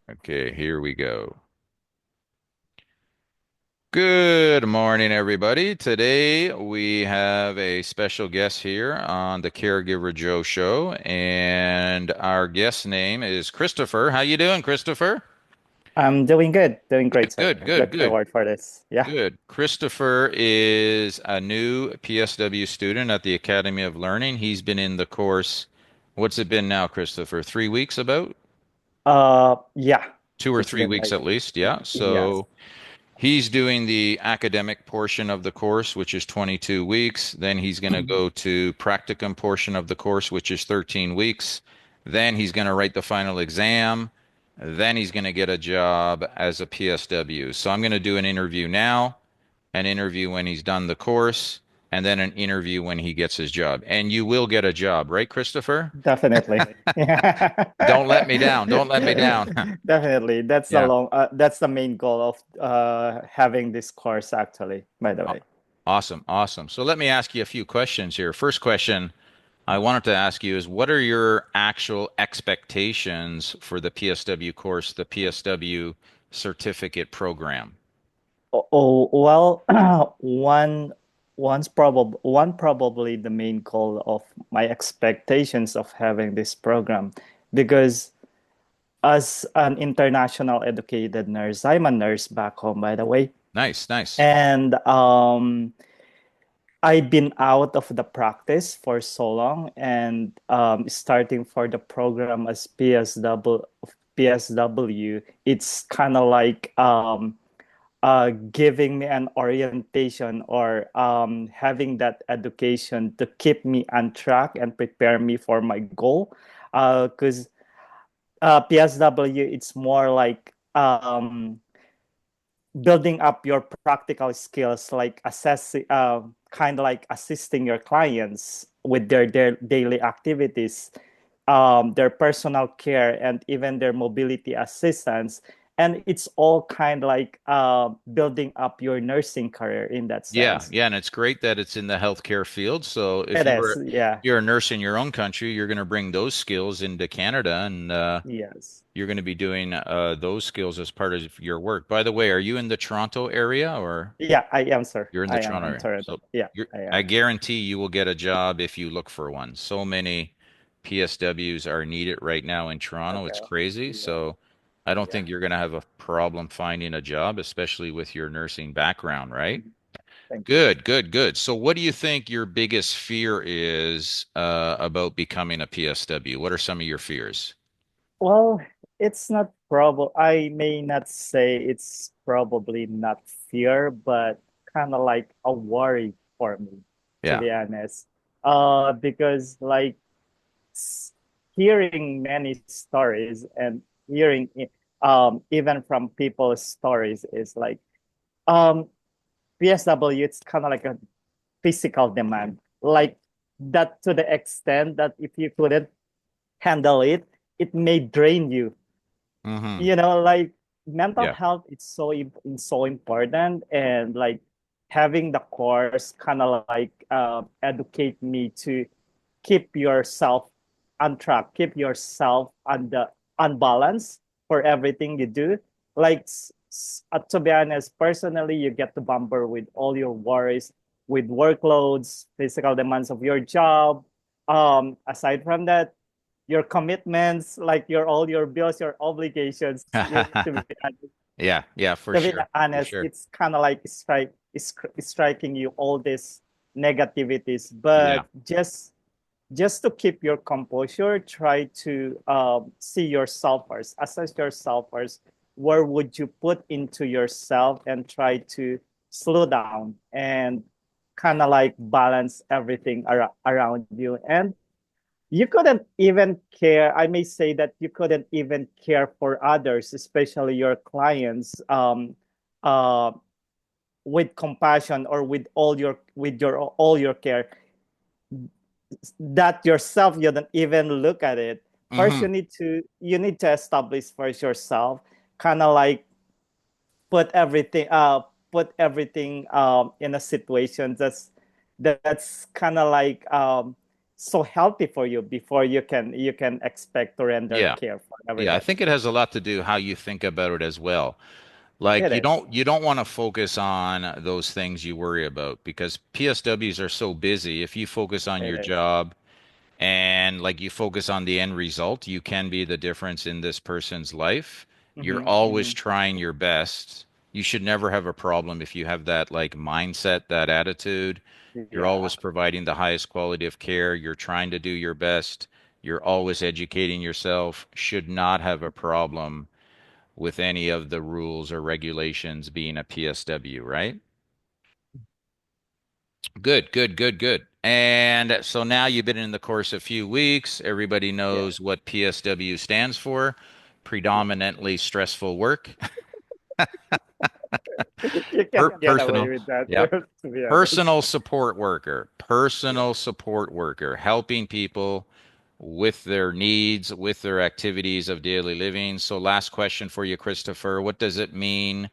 Okay, here we go. Good morning, everybody. Today we have a special guest here on the Caregiver Joe show, and our guest name is Christopher. How you doing, Christopher? I'm doing good, doing great, sir. Good, good, Look good, forward for this. Yeah. good. Christopher is a new PSW student at the Academy of Learning. He's been in the course, what's it been now, Christopher? 3 weeks about? Yeah. Two or It's three been weeks like, at least, yeah. yes. So he's doing the academic portion of the course, which is 22 weeks. Then he's going to go to practicum portion of the course, which is 13 weeks. Then he's going to write the final exam. Then he's going to get a job as a PSW. So I'm going to do an interview now, an interview when he's done the course, and then an interview when he gets his job. And you will get a job, right, Christopher? Definitely. Yeah. Don't let me down. Don't let me down. Definitely. Yeah. That's the main goal of having this course actually, by the Aw- way. Awesome. Awesome. So let me ask you a few questions here. First question I wanted to ask you is what are your actual expectations for the PSW course, the PSW certificate program? Well, one probably the main goal of my expectations of having this program, because as an international educated nurse, I'm a nurse back home, by the way. Nice, nice. And I've been out of the practice for so long, and starting for the program as PSW, it's kind of like giving me an orientation, or having that education to keep me on track and prepare me for my goal. Because PSW, it's more like building up your practical skills, like assessing, kind of like assisting your clients with their daily activities, their personal care, and even their mobility assistance. And it's all kind of like building up your nursing career in that Yeah, sense. yeah, and it's great that it's in the healthcare field. So if It is, yeah. you're a nurse in your own country, you're going to bring those skills into Canada and Yes. you're going to be doing those skills as part of your work. By the way, are you in the Toronto area or Yeah, I am, sir. you're in the I am Toronto in area? Toronto. So Yeah, you're, I I am. guarantee you will get a job if you look for one. So many PSWs are needed right now in Toronto. It's Okay. crazy. Yeah. So I don't Yeah. think you're going to have a problem finding a job, especially with your nursing background, right? Thank you. Good, good, good. So what do you think your biggest fear is about becoming a PSW? What are some of your fears? Well, it's not probably, I may not say it's probably not fear, but kind of like a worry for me, to Yeah. be honest. Because like hearing many stories, and even from people's stories, is like, um, PSW, it's kind of like a physical demand, like that, to the extent that if you couldn't handle it, it may drain you. Hmm. Like mental Yeah. health, it's so important, and like having the course kind of like educate me to keep yourself on track, keep yourself on balance for everything you do. Like to be honest, personally, you get to bumper with all your worries, with workloads, physical demands of your job. Aside from that, your commitments, like all your bills, your obligations. Yeah, yeah, for To be sure. For honest, sure. it's kind of like striking you all these negativities, Yeah. but just to keep your composure, try to see yourself first, assess yourself first. Where would you put into yourself, and try to slow down and kind of like balance everything around you. And you couldn't even care. I may say that you couldn't even care for others, especially your clients, uh, with compassion, or with your all your care, that yourself you don't even look at it. First, Hmm. you need to establish first yourself, kind of like put everything in a situation that's kind of like so healthy for you before you can expect to render Yeah. care for Yeah, I everybody. think it has a lot to do how you think about it as well. Like It is. you don't want to focus on those things you worry about because PSWs are so busy. If you focus on It your is. job and like you focus on the end result, you can be the difference in this person's life. You're Hmm. always Hmm. trying your best. You should never have a problem if you have that like mindset, that attitude. You're Yeah. always providing the highest quality of care. You're trying to do your best. You're always educating yourself. Should not have a problem with any of the rules or regulations being a PSW, right? Good, good, good, good. And so now you've been in the course a few weeks. Everybody Yeah. knows what PSW stands for, Yeah. predominantly stressful work. You can't get away Personal, with that, yep. to be honest. Personal support worker, helping people with their needs, with their activities of daily living. So last question for you, Christopher. What does it mean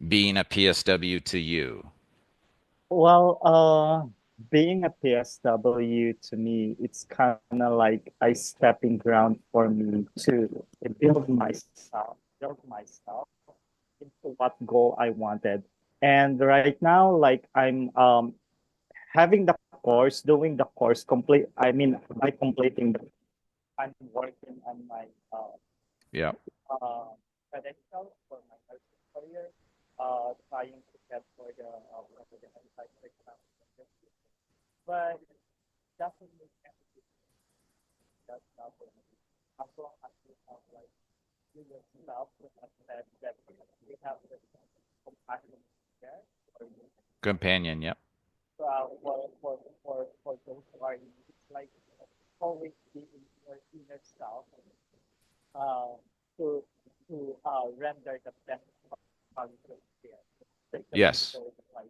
being a PSW to you? Well, being a PSW to me, it's kind of like a stepping ground for me to build myself into what goal I wanted. And right now, like I'm having the course, doing the course complete. I mean, by completing the, I'm working on my Yeah. uh, credentials for my nursing career, trying to get for the exam. But definitely can't be that double. As long as you have like you yourself to accept that you have the compassion there for you. Companion, yep. For those who are in need, it's like always be in your inner self uh, to render the best quality of care. Like the Yes. people like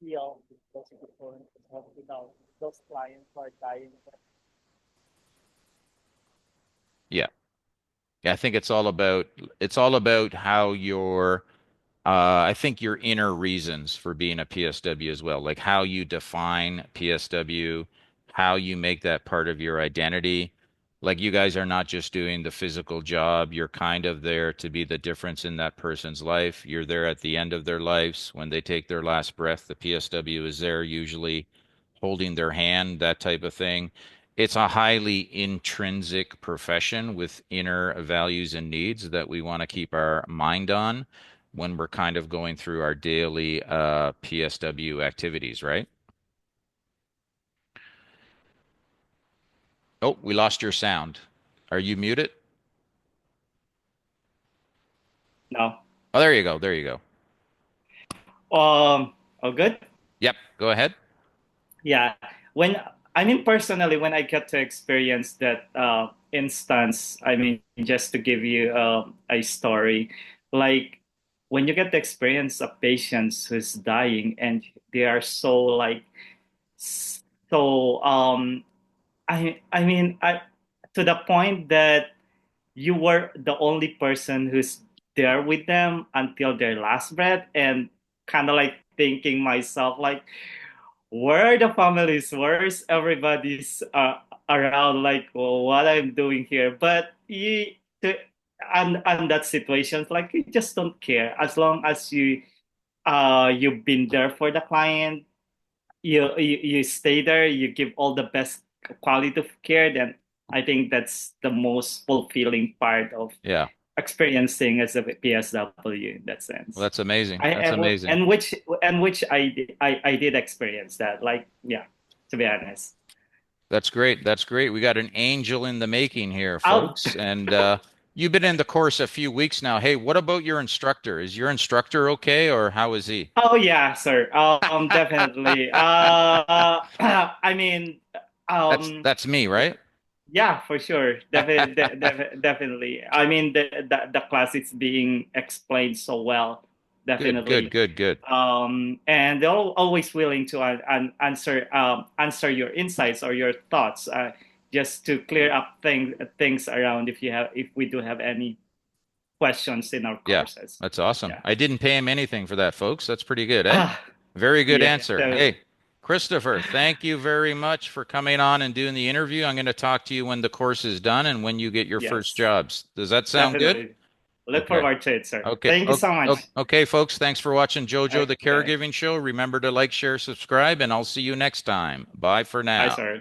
heal those people in the hospital, those clients who are dying. Yeah. Yeah, I think it's all about how your I think your inner reasons for being a PSW as well, like how you define PSW, how you make that part of your identity. Like you guys are not just doing the physical job, you're kind of there to be the difference in that person's life. You're there at the end of their lives when they take their last breath. The PSW is there usually holding their hand, that type of thing. It's a highly intrinsic profession with inner values and needs that we want to keep our mind on when we're kind of going through our daily PSW activities, right? Oh, we lost your sound. Are you muted? No. Oh, there you go. There you go. Oh, good. Yep, go ahead. Yeah. When I mean personally, when I get to experience that instance, I mean just to give you a story, like when you get to experience a patient who's dying and they are so like so I mean I to the point that you were the only person who's there with them until their last breath and kind of like thinking myself like where are the families, where's everybody's around like well, what I'm doing here, but you to, and that situations like you just don't care as long as you've been there for the client, you stay there, you give all the best quality of care, then I think that's the most fulfilling part of Yeah. experiencing as a PSW in that Well, sense. that's amazing. I That's amazing. and which I did experience that. Like yeah, to be honest. That's great. That's great. We got an angel in the making here, I'll folks. And you've been in the course a few weeks now. Hey, what about your instructor? Is your instructor okay, or how is he? oh yeah, sir. Definitely. I mean, um, That's me, right? yeah, for sure. Definitely. I mean, the class is being explained so well. Good, good, Definitely. good, good. And they're always willing to answer your insights or your thoughts, just to clear up things around if we do have any questions in our Yeah, courses. that's awesome. Yeah. I didn't pay him anything for that, folks. That's pretty good, eh? Ah, Very good yeah. answer. Hey, Christopher, thank you very much for coming on and doing the interview. I'm going to talk to you when the course is done and when you get your first Yes, jobs. Does that sound good? definitely. Look Okay. forward to it, sir. Okay. Thank you so much. Okay, folks. Thanks for watching JoJo the Okay. Caregiving Show. Remember to like, share, subscribe, and I'll see you next time. Bye for Bye, now. sir.